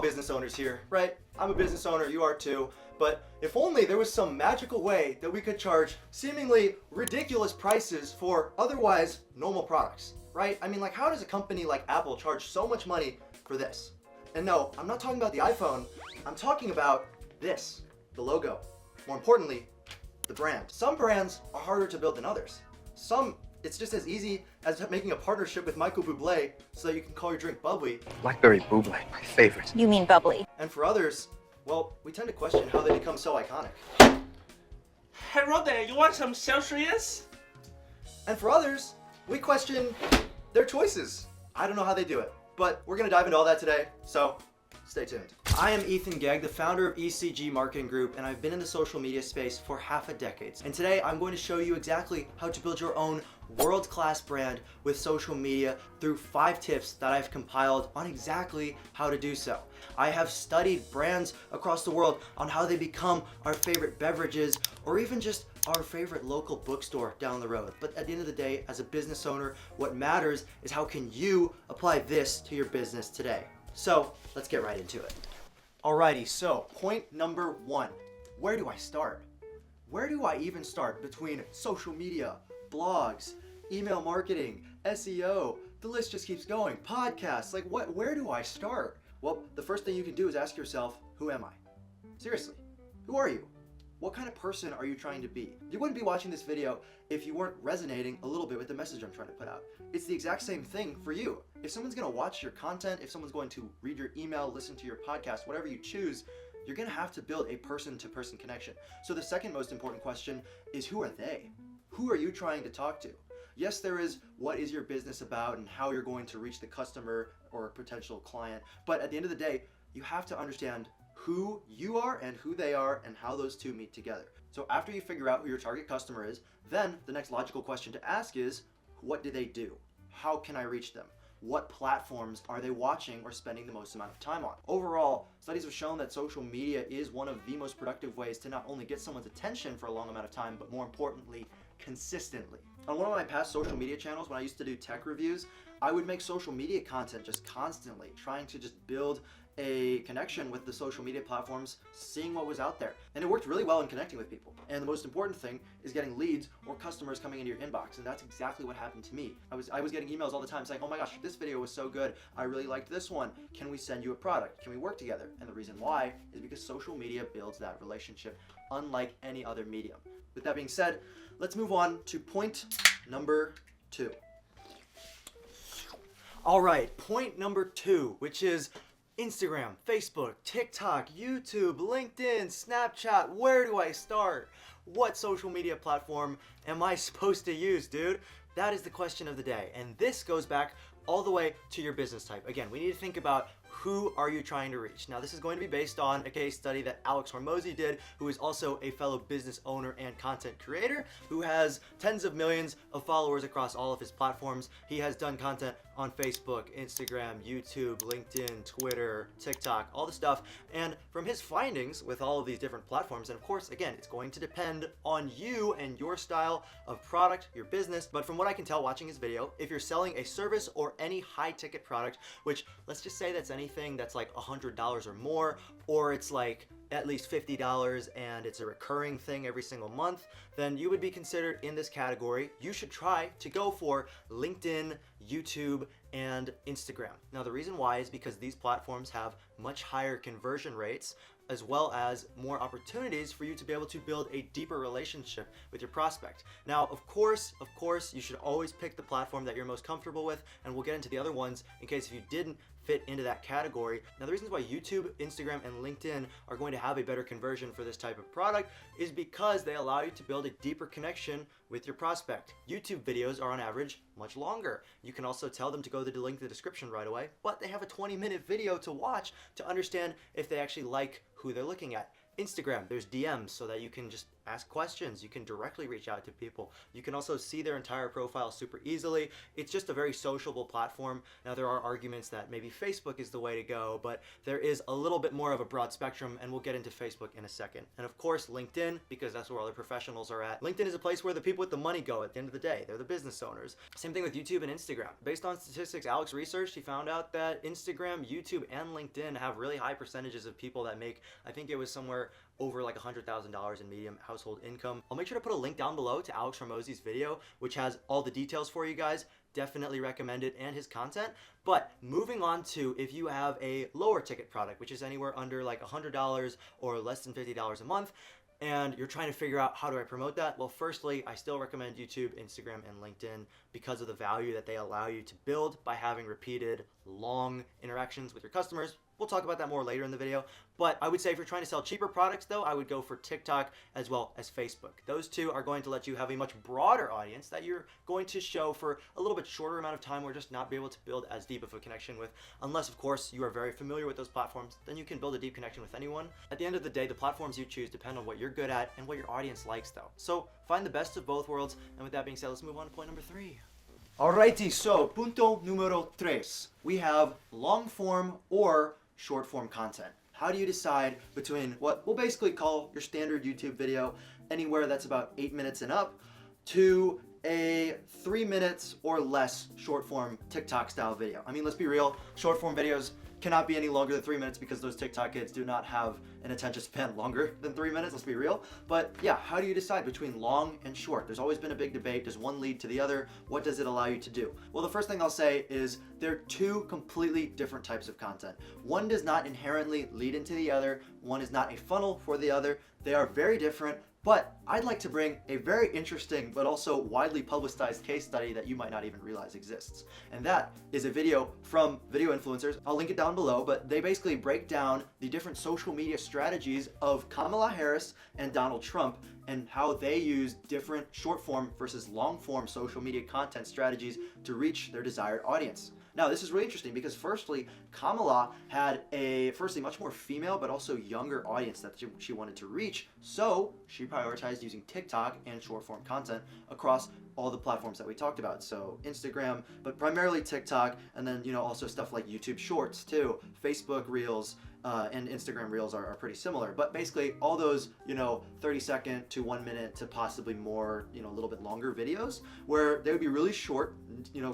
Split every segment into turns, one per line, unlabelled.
business owners here, right? I'm a business owner, you are too. But if only there was some magical way that we could charge seemingly ridiculous prices for otherwise normal products, right? I mean, like, how does a company like Apple charge so much money for this? And no, I'm not talking about the iPhone. I'm talking about this, the logo. More importantly, the brand. Some brands are harder to build than others. Some, it's just as easy as making a partnership with Michael Bublé so that you can call your drink bubbly.
Blackberry Bublé, my favorite.
You mean bubbly.
And for others, well, we tend to question how they become so iconic.
Hello there, you want some Celsius?
And for others, we question their choices. I don't know how they do it, but we're gonna dive into all that today, so stay tuned. I am Ethan Gegg, the founder of ECG Marketing Group, and I've been in the social media space for half a decade. And today I'm going to show you exactly how to build your own world-class brand with social media through 5 tips that I've compiled on exactly how to do so. I have studied brands across the world on how they become our favorite beverages or even just our favorite local bookstore down the road. But at the end of the day, as a business owner, what matters is how can you apply this to your business today. So let's get right into it. Alrighty, so point number 1. Where do I start? Where do I even start between social media, blogs, email marketing, SEO, the list just keeps going, podcasts, like where do I start? Well, the first thing you can do is ask yourself, who am I? Seriously, who are you? What kind of person are you trying to be? You wouldn't be watching this video if you weren't resonating a little bit with the message I'm trying to put out. It's the exact same thing for you. If someone's gonna watch your content, if someone's going to read your email, listen to your podcast, whatever you choose, you're gonna have to build a person-to-person connection. So the second most important question is, who are they? Who are you trying to talk to? Yes, there is what is your business about and how you're going to reach the customer or potential client, but at the end of the day, you have to understand who you are and who they are and how those two meet together. So after you figure out who your target customer is, then the next logical question to ask is, what do they do? How can I reach them? What platforms are they watching or spending the most amount of time on? Overall, studies have shown that social media is one of the most productive ways to not only get someone's attention for a long amount of time, but more importantly, consistently. On one of my past social media channels, when I used to do tech reviews, I would make social media content just constantly, trying to just build a connection with the social media platforms, seeing what was out there. And it worked really well in connecting with people. And the most important thing is getting leads or customers coming into your inbox. And that's exactly what happened to me. I was getting emails all the time saying, oh my gosh, this video was so good. I really liked this one. Can we send you a product? Can we work together? And the reason why is because social media builds that relationship unlike any other medium. With that being said, let's move on to point number 2. All right, point number 2, which is Instagram, Facebook, TikTok, YouTube, LinkedIn, Snapchat. Where do I start? What social media platform am I supposed to use, dude? That is the question of the day. And this goes back all the way to your business type. Again, we need to think about who are you trying to reach? Now, this is going to be based on a case study that Alex Hormozi did, who is also a fellow business owner and content creator, who has tens of millions of followers across all of his platforms. He has done content on Facebook, Instagram, YouTube, LinkedIn, Twitter, TikTok, all the stuff. And from his findings with all of these different platforms, and of course, again, it's going to depend on you and your style of product, your business. But from what I can tell watching his video, if you're selling a service or any high ticket product, which let's just say that's anything that's like $100 or more, or it's like at least $50 and it's a recurring thing every single month, then you would be considered in this category. You should try to go for LinkedIn, YouTube, and Instagram. Now, the reason why is because these platforms have much higher conversion rates, as well as more opportunities for you to be able to build a deeper relationship with your prospect. Now, of course, you should always pick the platform that you're most comfortable with, and we'll get into the other ones in case if you didn't fit into that category. Now, the reasons why YouTube, Instagram, and LinkedIn are going to have a better conversion for this type of product is because they allow you to build a deeper connection with your prospect. YouTube videos are on average much longer. You can also tell them to go to the link in the description right away, but they have a 20-minute video to watch to understand if they actually like who they're looking at. Instagram, there's DMs so that you can just ask questions. You can directly reach out to people. You can also see their entire profile super easily. It's just a very sociable platform. Now, there are arguments that maybe Facebook is the way to go, but there is a little bit more of a broad spectrum, and we'll get into Facebook in a second. And of course, LinkedIn, because that's where all the professionals are at. LinkedIn is a place where the people with the money go at the end of the day. They're the business owners. Same thing with YouTube and Instagram. Based on statistics Alex researched, he found out that Instagram, YouTube, and LinkedIn have really high percentages of people that make, I think it was somewhere over like $100,000 in median household income. I'll make sure to put a link down below to Alex Hormozi's video, which has all the details for you guys. Definitely recommend it and his content. But moving on to if you have a lower ticket product, which is anywhere under like $100 or less than $50 a month, and you're trying to figure out how do I promote that? Well, firstly, I still recommend YouTube, Instagram, and LinkedIn because of the value that they allow you to build by having repeated, long interactions with your customers. We'll talk about that more later in the video. But I would say if you're trying to sell cheaper products though, I would go for TikTok as well as Facebook. Those two are going to let you have a much broader audience that you're going to show for a little bit shorter amount of time or just not be able to build as deep of a connection with. Unless of course you are very familiar with those platforms, then you can build a deep connection with anyone. At the end of the day, the platforms you choose depend on what you're good at and what your audience likes though. So find the best of both worlds. And with that being said, let's move on to point number 3. Alrighty, so punto numero 3. We have long form or short form content. How do you decide between what we'll basically call your standard YouTube video, anywhere that's about 8 minutes and up, to a 3 minutes or less short form TikTok style video? I mean, let's be real, short form videos cannot be any longer than 3 minutes because those TikTok kids do not have an attention span longer than 3 minutes, let's be real. But yeah, how do you decide between long and short? There's always been a big debate. Does one lead to the other? What does it allow you to do? Well, the first thing I'll say is they're two completely different types of content. One does not inherently lead into the other. One is not a funnel for the other. They are very different. But I'd like to bring a very interesting but also widely publicized case study that you might not even realize exists. And that is a video from video influencers. I'll link it down below, but they basically break down the different social media strategies of Kamala Harris and Donald Trump and how they use different short form versus long form social media content strategies to reach their desired audience. Now, this is really interesting because firstly, Kamala had a much more female but also younger audience that she wanted to reach. So she prioritized using TikTok and short form content across all the platforms that we talked about. So Instagram, but primarily TikTok, and then also stuff like YouTube Shorts too, Facebook Reels, and Instagram Reels are pretty similar. But basically all those 30-second to 1 minute to possibly more a little bit longer videos where they would be really short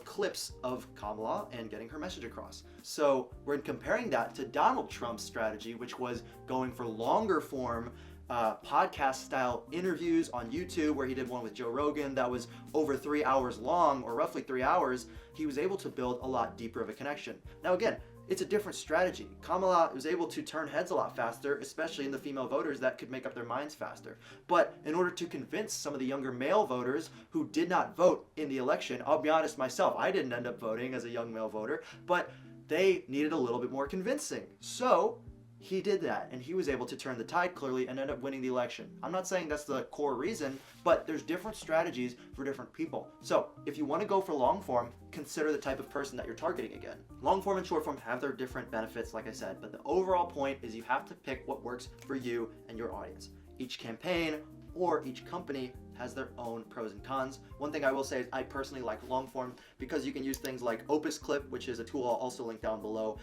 clips of Kamala and getting her message across. So we're comparing that to Donald Trump's strategy, which was going for longer form podcast style interviews on YouTube, where he did one with Joe Rogan that was over 3 hours long, or roughly 3 hours. He was able to build a lot deeper of a connection. Now again, it's a different strategy. Kamala was able to turn heads a lot faster, especially in the female voters that could make up their minds faster. But in order to convince some of the younger male voters who did not vote in the election, I'll be honest myself, I didn't end up voting as a young male voter, but they needed a little bit more convincing. So he did that, and he was able to turn the tide clearly and end up winning the election. I'm not saying that's the core reason, but there's different strategies for different people. So if you want to go for long form, consider the type of person that you're targeting again. Long form and short form have their different benefits, like I said, but the overall point is you have to pick what works for you and your audience. Each campaign or each company has their own pros and cons. One thing I will say is I personally like long form because you can use things like Opus Clip, which is a tool I'll also link down below.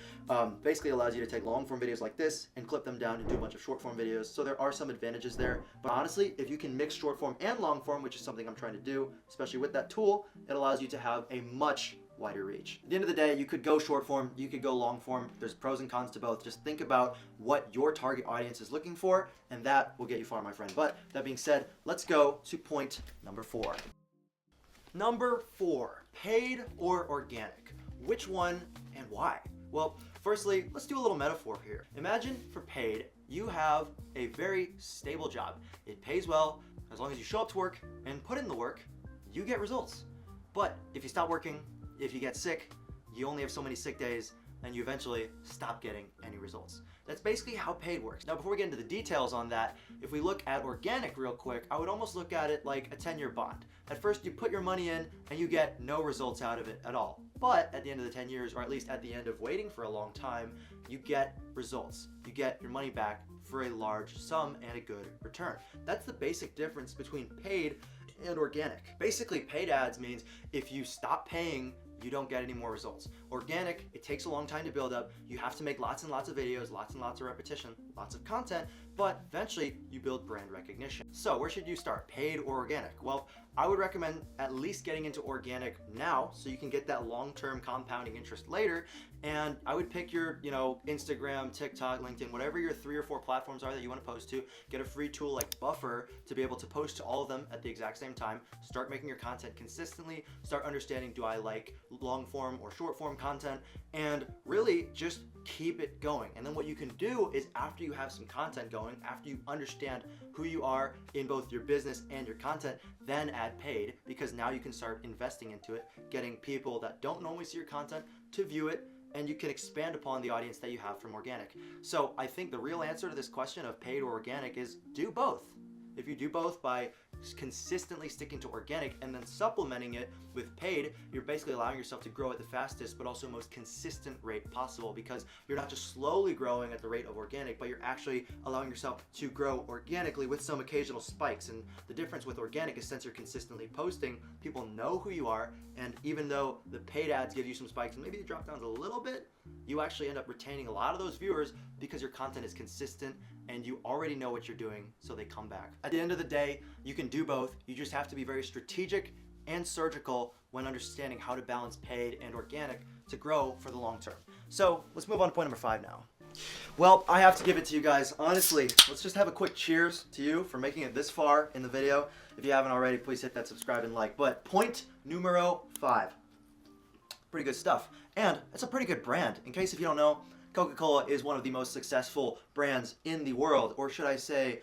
Basically allows you to take long form videos like this and clip them down and do a bunch of short form videos. So there are some advantages there. But honestly, if you can mix short form and long form, which is something I'm trying to do, especially with that tool, it allows you to have a much wider reach. At the end of the day, you could go short form, you could go long form. There's pros and cons to both. Just think about what your target audience is looking for, and that will get you far, my friend. But that being said, let's go to point number 4. Number 4, paid or organic? Which one and why? Well, firstly, let's do a little metaphor here. Imagine for paid, you have a very stable job. It pays well. As long as you show up to work and put in the work, you get results. But if you stop working, if you get sick, you only have so many sick days, and you eventually stop getting any results. That's basically how paid works. Now, before we get into the details on that, if we look at organic real quick, I would almost look at it like a 10-year bond. At first, you put your money in and you get no results out of it at all. But at the end of the 10 years, or at least at the end of waiting for a long time, you get results. You get your money back for a large sum and a good return. That's the basic difference between paid and organic. Basically, paid ads means if you stop paying, you don't get any more results. Organic, it takes a long time to build up. You have to make lots and lots of videos, lots and lots of repetition, lots of content, but eventually you build brand recognition. So where should you start, paid or organic? Well, I would recommend at least getting into organic now so you can get that long-term compounding interest later. And I would pick your, Instagram, TikTok, LinkedIn, whatever your 3 or 4 platforms are that you want to post to. Get a free tool like Buffer to be able to post to all of them at the exact same time. Start making your content consistently. Start understanding, do I like long form or short form content? And really just keep it going. And then what you can do is after you have some content going, after you understand who you are in both your business and your content, then add paid, because now you can start investing into it, getting people that don't normally see your content to view it, and you can expand upon the audience that you have from organic. So I think the real answer to this question of paid or organic is do both. If you do both by consistently sticking to organic and then supplementing it with paid, you're basically allowing yourself to grow at the fastest but also most consistent rate possible, because you're not just slowly growing at the rate of organic, but you're actually allowing yourself to grow organically with some occasional spikes. And the difference with organic is since you're consistently posting, people know who you are, and even though the paid ads give you some spikes and maybe the drop downs a little bit, you actually end up retaining a lot of those viewers because your content is consistent and you already know what you're doing, so they come back. At the end of the day, you can do both. You just have to be very strategic and surgical when understanding how to balance paid and organic to grow for the long term. So let's move on to point number 5 now. Well, I have to give it to you guys. Honestly, let's just have a quick cheers to you for making it this far in the video. If you haven't already, please hit that subscribe and like. But point numero 5. Pretty good stuff. And it's a pretty good brand. In case if you don't know, Coca-Cola is one of the most successful brands in the world. Or should I say,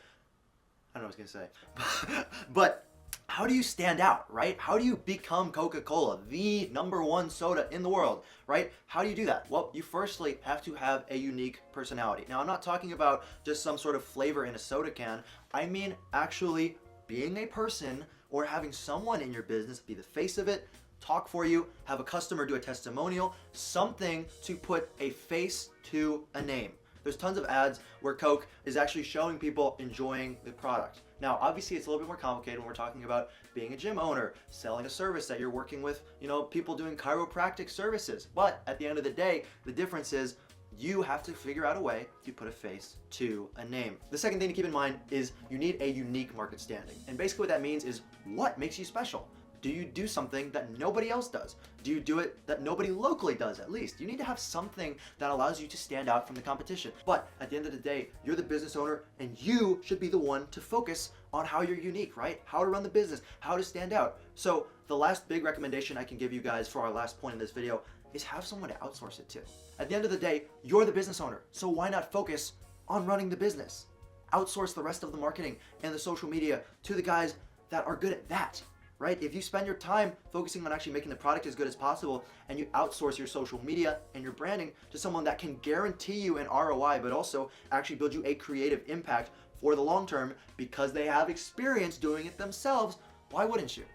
I don't know what I was going to say. But how do you stand out, right? How do you become Coca-Cola, the #1 soda in the world, right? How do you do that? Well, you firstly have to have a unique personality. Now, I'm not talking about just some sort of flavor in a soda can. I mean actually being a person or having someone in your business be the face of it, talk for you, have a customer do a testimonial, something to put a face to a name. There's tons of ads where Coke is actually showing people enjoying the product. Now, obviously, it's a little bit more complicated when we're talking about being a gym owner, selling a service that you're working with, people doing chiropractic services. But at the end of the day, the difference is you have to figure out a way to put a face to a name. The second thing to keep in mind is you need a unique market standing. And basically what that means is what makes you special? Do you do something that nobody else does? Do you do it that nobody locally does, at least? You need to have something that allows you to stand out from the competition. But at the end of the day, you're the business owner and you should be the one to focus on how you're unique, right? How to run the business, how to stand out. So the last big recommendation I can give you guys for our last point in this video is have someone to outsource it to. At the end of the day, you're the business owner. So why not focus on running the business? Outsource the rest of the marketing and the social media to the guys that are good at that. Right? If you spend your time focusing on actually making the product as good as possible and you outsource your social media and your branding to someone that can guarantee you an ROI, but also actually build you a creative impact for the long term because they have experience doing it themselves, why wouldn't you?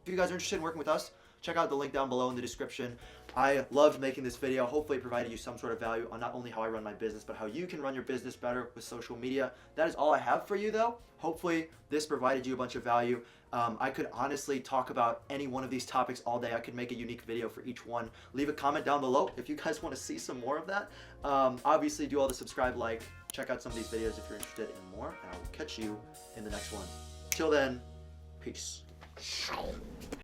If you guys are interested in working with us, check out the link down below in the description. I loved making this video. Hopefully it provided you some sort of value on not only how I run my business, but how you can run your business better with social media. That is all I have for you though. Hopefully this provided you a bunch of value. I could honestly talk about any one of these topics all day. I could make a unique video for each one. Leave a comment down below if you guys want to see some more of that. Obviously do all the subscribe, like, check out some of these videos if you're interested in more, and I will catch you in the next one. Till then, peace.